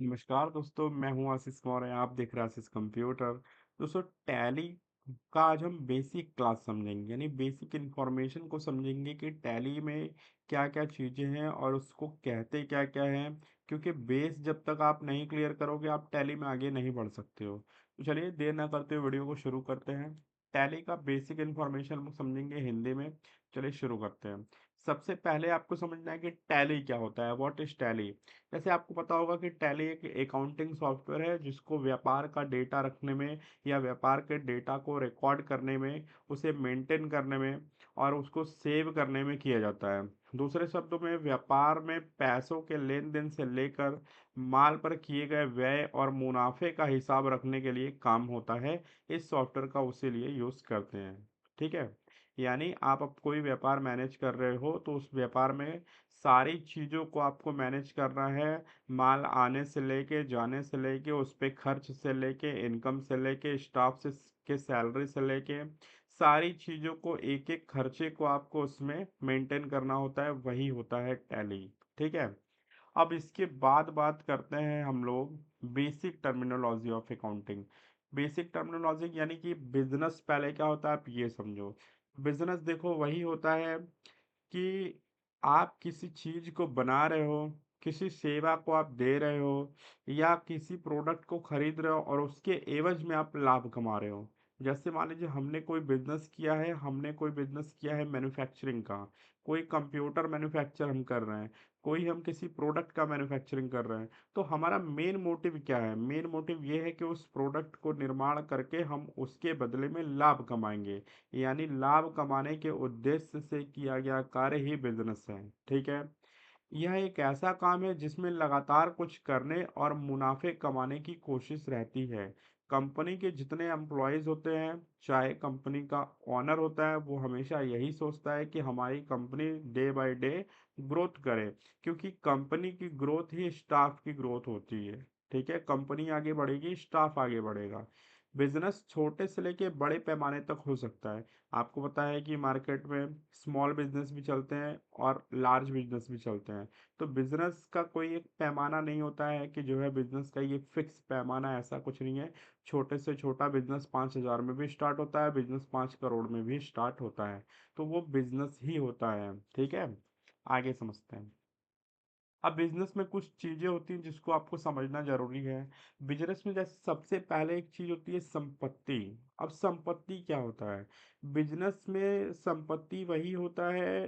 नमस्कार दोस्तों, मैं हूं आशीष मौर्य। आप देख रहे हैं आशीष कंप्यूटर। दोस्तों, टैली का आज हम बेसिक क्लास समझेंगे, यानी बेसिक इन्फॉर्मेशन को समझेंगे कि टैली में क्या क्या चीज़ें हैं और उसको कहते क्या क्या हैं। क्योंकि बेस जब तक आप नहीं क्लियर करोगे, आप टैली में आगे नहीं बढ़ सकते हो। तो चलिए देर ना करते हुए वीडियो को शुरू करते हैं। टैली का बेसिक इन्फॉर्मेशन हम समझेंगे हिंदी में। चलिए शुरू करते हैं। सबसे पहले आपको समझना है कि टैली क्या होता है, व्हाट इज टैली। जैसे आपको पता होगा कि टैली एक अकाउंटिंग सॉफ्टवेयर है जिसको व्यापार का डेटा रखने में या व्यापार के डेटा को रिकॉर्ड करने में, उसे मेंटेन करने में और उसको सेव करने में किया जाता है। दूसरे शब्दों में, व्यापार में पैसों के लेन देन से लेकर माल पर किए गए व्यय और मुनाफे का हिसाब रखने के लिए काम होता है। इस सॉफ्टवेयर का उसी लिए यूज़ करते हैं। ठीक है। यानी आप अब कोई व्यापार मैनेज कर रहे हो तो उस व्यापार में सारी चीज़ों को आपको मैनेज करना है। माल आने से लेके, जाने से लेके, उस पे खर्च से लेके, इनकम से लेके, स्टाफ से के सैलरी से लेके, सारी चीज़ों को, एक एक खर्चे को आपको उसमें मेंटेन करना होता है। वही होता है टैली। ठीक है। अब इसके बाद बात करते हैं हम लोग basic terminology of accounting. Basic terminology यानी कि बिजनेस पहले क्या होता है, आप ये समझो। बिजनेस देखो वही होता है कि आप किसी चीज को बना रहे हो, किसी सेवा को आप दे रहे हो, या किसी प्रोडक्ट को खरीद रहे हो और उसके एवज में आप लाभ कमा रहे हो। जैसे मान लीजिए हमने कोई बिजनेस किया है मैन्युफैक्चरिंग का। कोई कंप्यूटर मैन्युफैक्चर हम कर रहे हैं, कोई हम किसी प्रोडक्ट का मैन्युफैक्चरिंग कर रहे हैं। तो हमारा मेन मोटिव क्या है? मेन मोटिव ये है कि उस प्रोडक्ट को निर्माण करके हम उसके बदले में लाभ कमाएंगे। यानी लाभ कमाने के उद्देश्य से किया गया कार्य ही बिजनेस है। ठीक है। यह एक ऐसा काम है जिसमें लगातार कुछ करने और मुनाफे कमाने की कोशिश रहती है। कंपनी के जितने एम्प्लॉयज होते हैं, चाहे कंपनी का ओनर होता है, वो हमेशा यही सोचता है कि हमारी company day by day growth करे। क्योंकि कंपनी की ग्रोथ ही स्टाफ की ग्रोथ होती है। ठीक है। कंपनी आगे बढ़ेगी, स्टाफ आगे बढ़ेगा। बिजनेस छोटे से लेके बड़े पैमाने तक हो सकता है। आपको पता है कि मार्केट में स्मॉल बिजनेस भी चलते हैं और लार्ज बिजनेस भी चलते हैं। तो बिजनेस का कोई एक पैमाना नहीं होता है कि जो है बिजनेस का ये फिक्स पैमाना, ऐसा कुछ नहीं है। छोटे से छोटा बिजनेस 5,000 में भी स्टार्ट होता है, बिजनेस 5 करोड़ में भी स्टार्ट होता है। तो वो बिजनेस ही होता है। ठीक है। आगे समझते हैं। अब बिजनेस में कुछ चीजें होती हैं जिसको आपको समझना जरूरी है। बिजनेस में जैसे सबसे पहले एक चीज होती है संपत्ति। अब संपत्ति क्या होता है? बिजनेस में संपत्ति वही होता है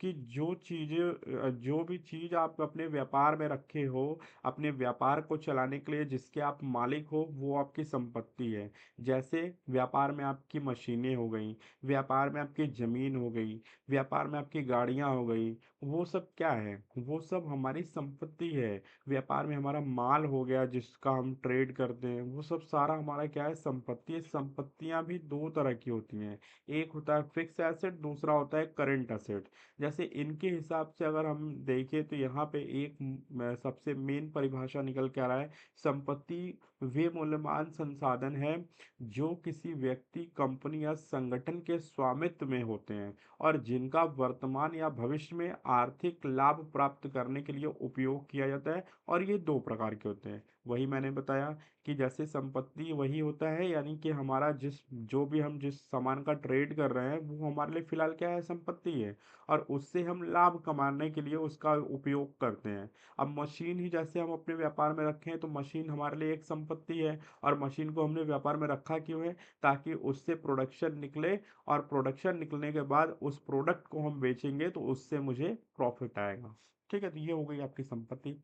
कि जो भी चीज आप अपने व्यापार में रखे हो, अपने व्यापार को चलाने के लिए जिसके आप मालिक हो, वो आपकी संपत्ति है। जैसे व्यापार में आपकी मशीनें हो गई, व्यापार में आपकी जमीन हो गई, व्यापार में आपकी गाड़ियां हो गई। वो सब क्या है? वो सब हमारी संपत्ति है। व्यापार में हमारा माल हो गया जिसका हम ट्रेड करते हैं, वो सब सारा हमारा क्या है? संपत्ति है। संपत्तियां भी दो तरह की होती हैं। एक होता है फिक्स एसेट, दूसरा होता है करंट एसेट। जैसे इनके हिसाब से अगर हम देखें तो यहाँ पे एक सबसे मेन परिभाषा निकल के आ रहा है। संपत्ति वे मूल्यवान संसाधन है जो किसी व्यक्ति, कंपनी या संगठन के स्वामित्व में होते हैं और जिनका वर्तमान या भविष्य में आर्थिक लाभ प्राप्त करने के लिए उपयोग किया जाता है। और ये दो प्रकार के होते हैं। वही मैंने बताया कि जैसे संपत्ति वही होता है, यानी कि हमारा जिस सामान का ट्रेड कर रहे हैं वो हमारे लिए फिलहाल क्या है? संपत्ति है। और उससे हम लाभ कमाने के लिए उसका उपयोग करते हैं। अब मशीन ही जैसे हम अपने व्यापार में रखें तो मशीन हमारे लिए एक संपत्ति है। और मशीन को हमने व्यापार में रखा क्यों है? ताकि उससे प्रोडक्शन निकले, और प्रोडक्शन निकलने के बाद उस प्रोडक्ट को हम बेचेंगे तो उससे मुझे प्रॉफिट आएगा। ठीक है। तो ये हो गई आपकी संपत्ति।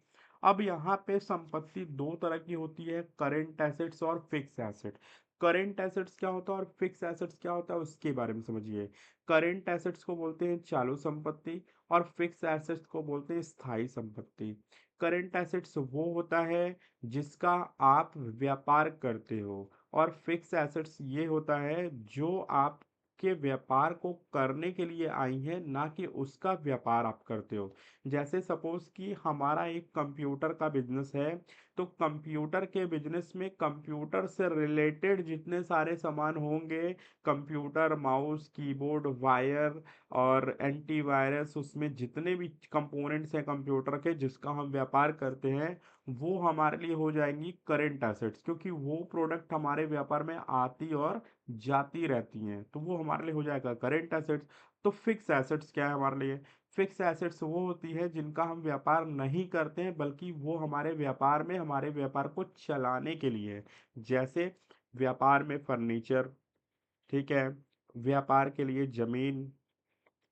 अब यहाँ पे संपत्ति दो तरह की होती है, करेंट एसेट्स और फिक्स एसेट। करेंट एसेट्स क्या होता है और फिक्स एसेट्स क्या होता है, उसके बारे में समझिए। करेंट एसेट्स को बोलते हैं चालू संपत्ति, और फिक्स एसेट्स को बोलते हैं स्थायी संपत्ति। करेंट एसेट्स वो होता है जिसका आप व्यापार करते हो, और फिक्स एसेट्स ये होता है जो आपके व्यापार को करने के लिए आई है, ना कि उसका व्यापार आप करते हो। जैसे सपोज कि हमारा एक कंप्यूटर का बिजनेस है, तो कंप्यूटर के बिजनेस में कंप्यूटर से रिलेटेड जितने सारे सामान होंगे, कंप्यूटर, माउस, कीबोर्ड, वायर, और एंटीवायरस, उसमें जितने भी कंपोनेंट्स हैं कंप्यूटर के जिसका हम व्यापार करते हैं, वो हमारे लिए हो जाएंगी करेंट एसेट्स, क्योंकि वो प्रोडक्ट हमारे व्यापार में आती और जाती रहती हैं, तो वो हमारे लिए हो जाएगा करेंट एसेट्स। तो फिक्स एसेट्स क्या है हमारे लिए? फिक्स एसेट्स वो होती है जिनका हम व्यापार नहीं करते हैं, बल्कि वो हमारे व्यापार में हमारे व्यापार को चलाने के लिए है। जैसे व्यापार में फर्नीचर, ठीक है, व्यापार के लिए जमीन,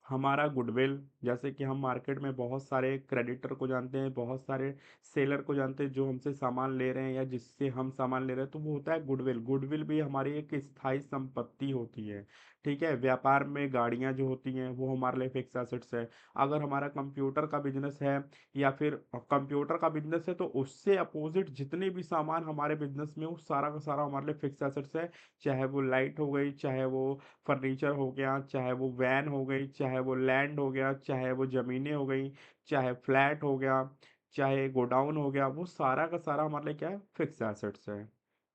हमारा गुडविल, जैसे कि हम मार्केट में बहुत सारे क्रेडिटर को जानते हैं, बहुत सारे सेलर को जानते हैं जो हमसे सामान ले रहे हैं या जिससे हम सामान ले रहे हैं, तो वो होता है गुडविल। गुडविल भी हमारी एक स्थायी संपत्ति होती है। ठीक है, व्यापार में गाड़ियां जो होती हैं वो हमारे लिए फिक्स एसेट्स है। अगर हमारा कंप्यूटर का बिजनेस है या फिर कंप्यूटर का बिजनेस है, तो उससे अपोजिट जितने भी सामान हमारे बिजनेस में, वो सारा का सारा हमारे लिए फिक्स एसेट्स है। चाहे वो लाइट हो गई, चाहे वो फर्नीचर हो गया, चाहे वो वैन हो गई, चाहे वो लैंड हो गया, चाहे वो ज़मीनें हो गई, चाहे फ्लैट हो गया, चाहे गोडाउन हो गया, वो सारा का सारा हमारे लिए क्या है? फिक्स एसेट्स है।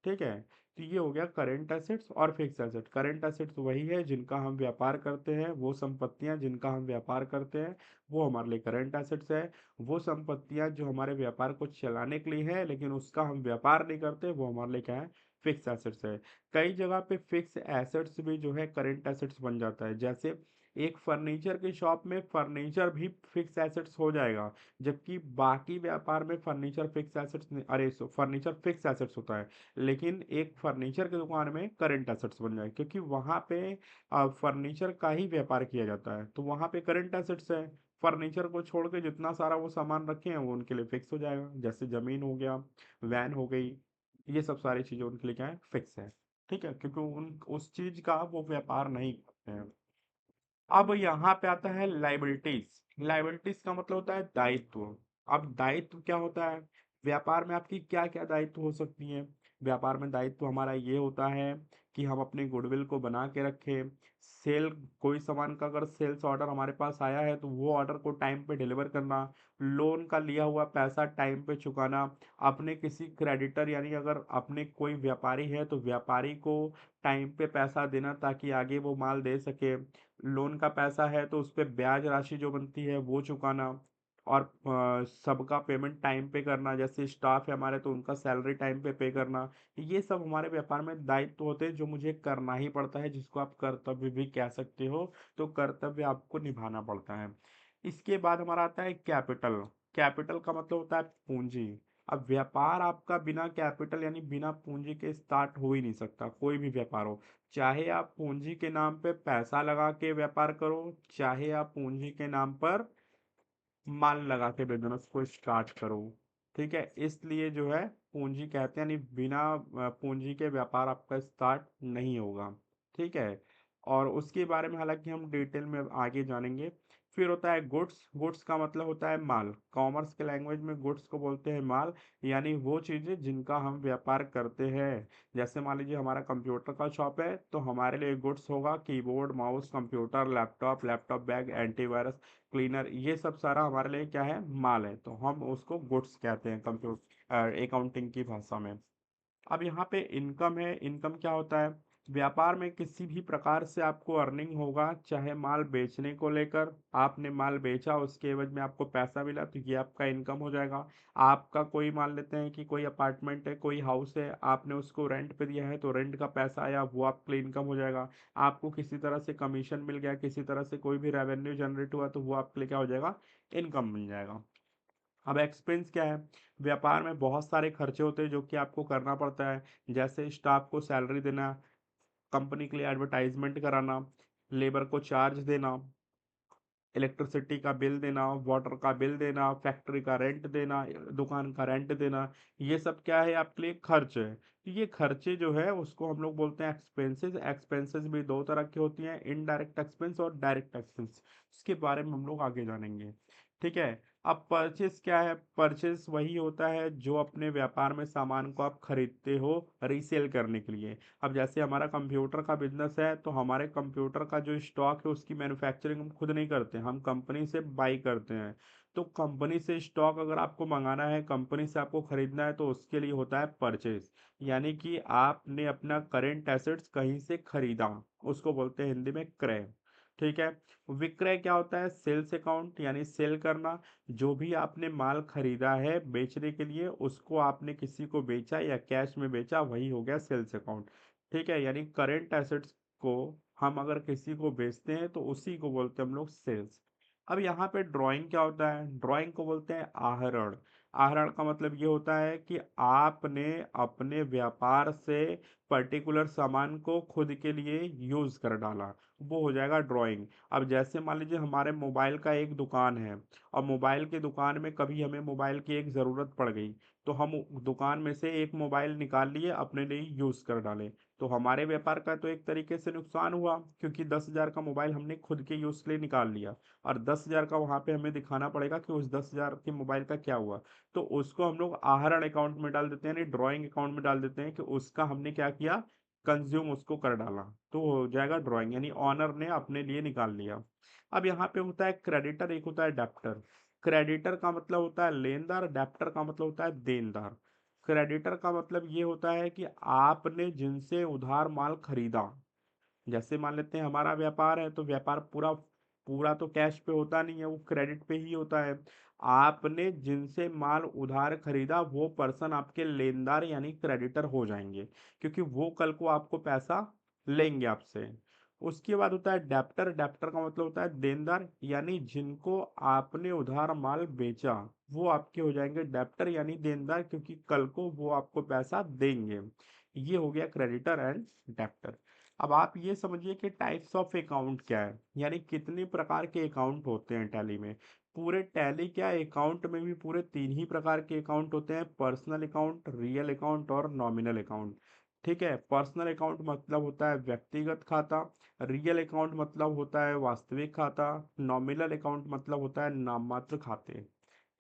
ठीक है, तो ये हो गया करंट एसेट्स और फिक्स एसेट। करंट एसेट्स वही है जिनका हम व्यापार करते हैं, वो संपत्तियां जिनका हम व्यापार करते हैं, वो हमारे लिए करंट एसेट्स है। वो संपत्तियां जो हमारे व्यापार को चलाने के लिए है लेकिन उसका हम व्यापार नहीं करते, वो हमारे लिए क्या है? फिक्स एसेट्स है। कई जगह पे फिक्स एसेट्स भी जो है करंट एसेट्स बन जाता है। जैसे एक फर्नीचर की शॉप में फर्नीचर भी फिक्स एसेट्स हो जाएगा, जबकि बाकी व्यापार में फर्नीचर फिक्स एसेट्स नहीं, अरे सो फर्नीचर फिक्स एसेट्स होता है, लेकिन एक फर्नीचर की दुकान में करंट एसेट्स बन जाए, क्योंकि वहां पे फर्नीचर का ही व्यापार किया जाता है, तो वहां पे करंट एसेट्स है। फर्नीचर को छोड़ के जितना सारा वो सामान रखे हैं वो उनके लिए फिक्स हो जाएगा। जैसे जमीन हो गया, वैन हो गई, ये सब सारी चीजें उनके लिए क्या है? फिक्स है। ठीक है, क्योंकि उन उस चीज का वो व्यापार नहीं करते हैं। अब यहाँ पे आता है लाइबिलिटीज। लाइबिलिटीज का मतलब होता है दायित्व। अब दायित्व क्या होता है? व्यापार में आपकी क्या क्या दायित्व हो सकती हैं? व्यापार में दायित्व हमारा ये होता है कि हम अपने गुडविल को बना के रखें। सेल, कोई सामान का अगर सेल्स ऑर्डर हमारे पास आया है तो वो ऑर्डर को टाइम पे डिलीवर करना। लोन का लिया हुआ पैसा टाइम पे चुकाना। अपने किसी क्रेडिटर, यानी अगर अपने कोई व्यापारी है तो व्यापारी को टाइम पे पैसा देना ताकि आगे वो माल दे सके। लोन का पैसा है तो उस पे ब्याज राशि जो बनती है वो चुकाना। और सबका पेमेंट टाइम पे करना, जैसे स्टाफ है हमारे तो उनका सैलरी टाइम पे करना। ये सब हमारे व्यापार में दायित्व होते हैं जो मुझे करना ही पड़ता है, जिसको आप कर्तव्य भी कह सकते हो। तो कर्तव्य आपको निभाना पड़ता है। इसके बाद हमारा आता है कैपिटल। कैपिटल का मतलब होता है पूंजी। अब व्यापार आपका बिना कैपिटल यानी बिना पूंजी के स्टार्ट हो ही नहीं सकता, कोई भी व्यापार हो। चाहे आप पूंजी के नाम पे पैसा लगा के व्यापार करो, चाहे आप पूंजी के नाम पर माल लगा के बिजनेस को स्टार्ट करो। ठीक है, इसलिए जो है पूंजी कहते हैं, यानी बिना पूंजी के व्यापार आपका स्टार्ट नहीं होगा। ठीक है, और उसके बारे में हालांकि हम डिटेल में आगे जानेंगे। फिर होता है गुड्स। गुड्स का मतलब होता है माल। कॉमर्स के लैंग्वेज में गुड्स को बोलते हैं माल, यानी वो चीजें जिनका हम व्यापार करते हैं। जैसे मान लीजिए हमारा कंप्यूटर का शॉप है तो हमारे लिए गुड्स होगा keyboard, mouse, computer, laptop, laptop bag, antivirus, cleaner, ये सब सारा हमारे लिए क्या है? माल है, तो हम उसको गुड्स कहते हैं कंप्यूटर अकाउंटिंग की भाषा में। अब यहाँ पे इनकम है। इनकम क्या होता है? व्यापार में किसी भी प्रकार से आपको अर्निंग होगा, चाहे माल बेचने को लेकर, आपने माल बेचा उसके एवज में आपको पैसा मिला तो ये आपका इनकम हो जाएगा। आपका कोई मान लेते हैं कि कोई अपार्टमेंट है, कोई हाउस है, आपने उसको रेंट पे दिया है तो रेंट का पैसा आया, वो आपके लिए इनकम हो जाएगा। आपको किसी तरह से कमीशन मिल गया, किसी तरह से कोई भी रेवेन्यू जनरेट हुआ तो वो आपके लिए क्या हो जाएगा? इनकम मिल जाएगा। अब एक्सपेंस क्या है? व्यापार में बहुत सारे खर्चे होते हैं जो कि आपको करना पड़ता है। जैसे स्टाफ को सैलरी देना, कंपनी के लिए एडवर्टाइजमेंट कराना, लेबर को चार्ज देना, इलेक्ट्रिसिटी का बिल देना, वाटर का बिल देना, फैक्ट्री का रेंट देना, दुकान का रेंट देना। ये सब क्या है? आपके लिए खर्च है। तो ये खर्चे जो है उसको हम लोग बोलते हैं एक्सपेंसेस। एक्सपेंसेस भी दो तरह की होती हैं, इनडायरेक्ट एक्सपेंस और डायरेक्ट एक्सपेंस। इसके बारे में हम लोग आगे जानेंगे। ठीक है, अब परचेस क्या है? परचेस वही होता है जो अपने व्यापार में सामान को आप खरीदते हो रीसेल करने के लिए। अब जैसे हमारा कंप्यूटर का बिजनेस है तो हमारे कंप्यूटर का जो स्टॉक है उसकी मैन्युफैक्चरिंग हम खुद नहीं करते, हम कंपनी से बाई करते हैं। तो कंपनी से स्टॉक अगर आपको मंगाना है, कंपनी से आपको खरीदना है, तो उसके लिए होता है परचेज। यानी कि आपने अपना करेंट एसेट्स कहीं से खरीदा, उसको बोलते हैं हिंदी में क्रय। ठीक है। विक्रय क्या होता है? सेल्स अकाउंट, यानी सेल करना। जो भी आपने माल खरीदा है बेचने के लिए, उसको आपने किसी को बेचा या कैश में बेचा, वही हो गया सेल्स अकाउंट। ठीक है, यानी करेंट एसेट्स को हम अगर किसी को बेचते हैं तो उसी को बोलते हैं हम लोग सेल्स। अब यहाँ पे ड्राइंग क्या होता है? ड्राइंग को बोलते हैं आहरण। आहरण का मतलब ये होता है कि आपने अपने व्यापार से पर्टिकुलर सामान को खुद के लिए यूज कर डाला, वो हो जाएगा ड्राइंग। अब जैसे मान लीजिए हमारे मोबाइल का एक दुकान है, और मोबाइल के दुकान में कभी हमें मोबाइल की एक ज़रूरत पड़ गई, तो हम दुकान में से एक मोबाइल निकाल लिए, अपने लिए यूज़ कर डाले। तो हमारे व्यापार का तो एक तरीके से नुकसान हुआ, क्योंकि 10,000 का मोबाइल हमने खुद के यूज़ के लिए निकाल लिया, और 10,000 का वहाँ पे हमें दिखाना पड़ेगा कि उस 10,000 के मोबाइल का क्या हुआ। तो उसको हम लोग आहरण अकाउंट में डाल देते हैं, यानी ड्राइंग अकाउंट में डाल देते हैं कि उसका हमने क्या किया, कंज्यूम उसको कर डाला। तो हो जाएगा ड्राइंग, यानी ऑनर ने अपने लिए निकाल लिया। अब यहाँ पे होता है क्रेडिटर, एक होता है डेप्टर। क्रेडिटर का मतलब होता है लेनदार, डेप्टर का मतलब होता है देनदार। क्रेडिटर का मतलब ये होता है कि आपने जिनसे उधार माल खरीदा, जैसे मान लेते हैं हमारा व्यापार है, तो व्यापार पूरा पूरा तो कैश पे होता नहीं है, वो क्रेडिट पे ही होता है। आपने जिनसे माल उधार खरीदा, वो पर्सन आपके लेनदार यानी क्रेडिटर हो जाएंगे, क्योंकि वो कल को आपको पैसा लेंगे आपसे। उसके बाद होता है डेप्टर। डेप्टर का मतलब होता है देनदार, यानी जिनको आपने उधार माल बेचा, वो आपके हो जाएंगे डेप्टर यानी देनदार, क्योंकि कल को वो आपको पैसा देंगे। ये हो गया क्रेडिटर एंड डेप्टर। अब आप ये समझिए कि टाइप्स ऑफ अकाउंट क्या है, यानी कितने प्रकार के अकाउंट होते हैं टैली में। पूरे टैली क्या अकाउंट में भी पूरे तीन ही प्रकार के अकाउंट होते हैं: पर्सनल अकाउंट, रियल अकाउंट और नॉमिनल अकाउंट। ठीक है, पर्सनल अकाउंट मतलब होता है व्यक्तिगत खाता, रियल अकाउंट मतलब होता है वास्तविक खाता, नॉमिनल अकाउंट मतलब होता है नाम मात्र खाते।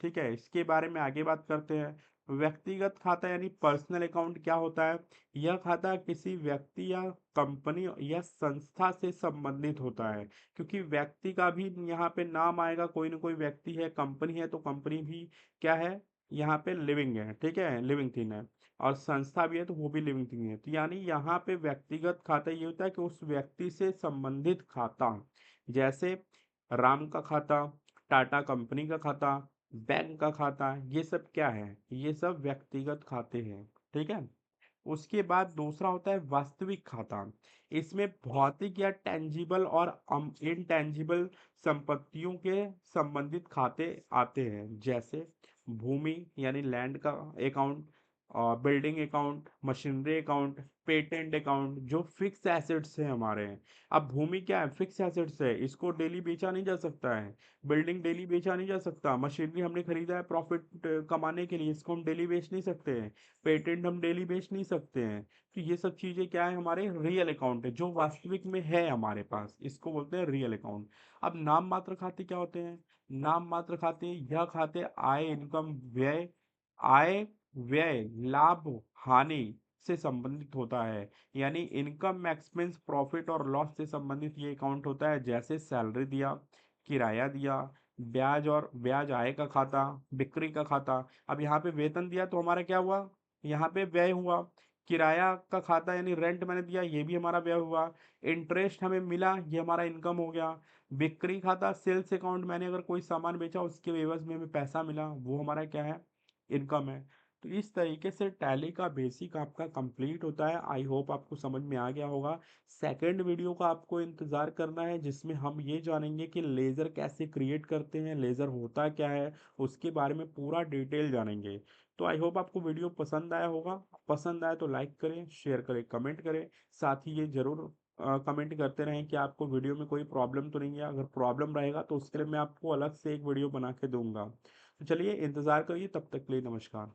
ठीक है, इसके बारे में आगे बात करते हैं। व्यक्तिगत खाता यानी पर्सनल अकाउंट क्या होता है? यह खाता किसी व्यक्ति या कंपनी या संस्था से संबंधित होता है, क्योंकि व्यक्ति का भी यहाँ पे नाम आएगा, कोई ना कोई व्यक्ति है, कंपनी है तो कंपनी भी क्या है, यहाँ पे लिविंग है। ठीक है, लिविंग थिंग है। और संस्था भी है तो वो भी लिविंग थिंग है। तो यानी यहाँ पे व्यक्तिगत खाता ये होता है कि उस व्यक्ति से संबंधित खाता, जैसे राम का खाता, टाटा कंपनी का खाता, बैंक का खाता, ये सब क्या है? ये सब व्यक्तिगत खाते हैं। ठीक है। उसके बाद दूसरा होता है वास्तविक खाता। इसमें भौतिक या टेंजिबल और इनटेंजिबल संपत्तियों के संबंधित खाते आते हैं, जैसे भूमि यानी लैंड का अकाउंट, और building account, machinery account, patent account, जो फिक्स एसेट्स है हमारे हैं। अब भूमि क्या है? फिक्स एसेट्स है, इसको डेली बेचा नहीं जा सकता है। बिल्डिंग डेली बेचा नहीं जा सकता। मशीनरी हमने खरीदा है प्रॉफिट कमाने के लिए, इसको हम डेली बेच नहीं सकते हैं। पेटेंट हम डेली बेच नहीं सकते हैं। तो ये सब चीजें क्या है, हमारे रियल अकाउंट है, जो वास्तविक में है हमारे पास, इसको बोलते हैं रियल अकाउंट। अब नाम मात्र खाते क्या होते हैं? नाम मात्र खाते, यह खाते आय, इनकम, व्यय, आय, व्यय, लाभ, हानि से संबंधित होता है, यानी इनकम, एक्सपेंस, प्रॉफिट और लॉस से संबंधित ये अकाउंट होता है। जैसे सैलरी दिया, किराया दिया, ब्याज और ब्याज आय का खाता, बिक्री का खाता। अब यहाँ पे वेतन दिया तो हमारा क्या हुआ, यहाँ पे व्यय हुआ। किराया का खाता यानी रेंट मैंने दिया, ये भी हमारा व्यय हुआ। इंटरेस्ट हमें मिला, ये हमारा इनकम हो गया। बिक्री खाता, सेल्स अकाउंट, मैंने अगर कोई सामान बेचा उसके एवज में हमें पैसा मिला, वो हमारा क्या है, इनकम है। तो इस तरीके से टैली का बेसिक आपका कंप्लीट होता है। आई होप आपको समझ में आ गया होगा। सेकंड वीडियो का आपको इंतज़ार करना है, जिसमें हम ये जानेंगे कि लेज़र कैसे क्रिएट करते हैं, लेज़र होता क्या है, उसके बारे में पूरा डिटेल जानेंगे। तो आई होप आपको वीडियो पसंद आया होगा। पसंद आया तो लाइक करें, शेयर करें, कमेंट करें। साथ ही ये ज़रूर कमेंट करते रहें कि आपको वीडियो में कोई प्रॉब्लम तो नहीं है। अगर प्रॉब्लम रहेगा तो उसके लिए मैं आपको अलग से एक वीडियो बना के दूंगा। तो चलिए इंतज़ार करिए, तब तक के लिए नमस्कार।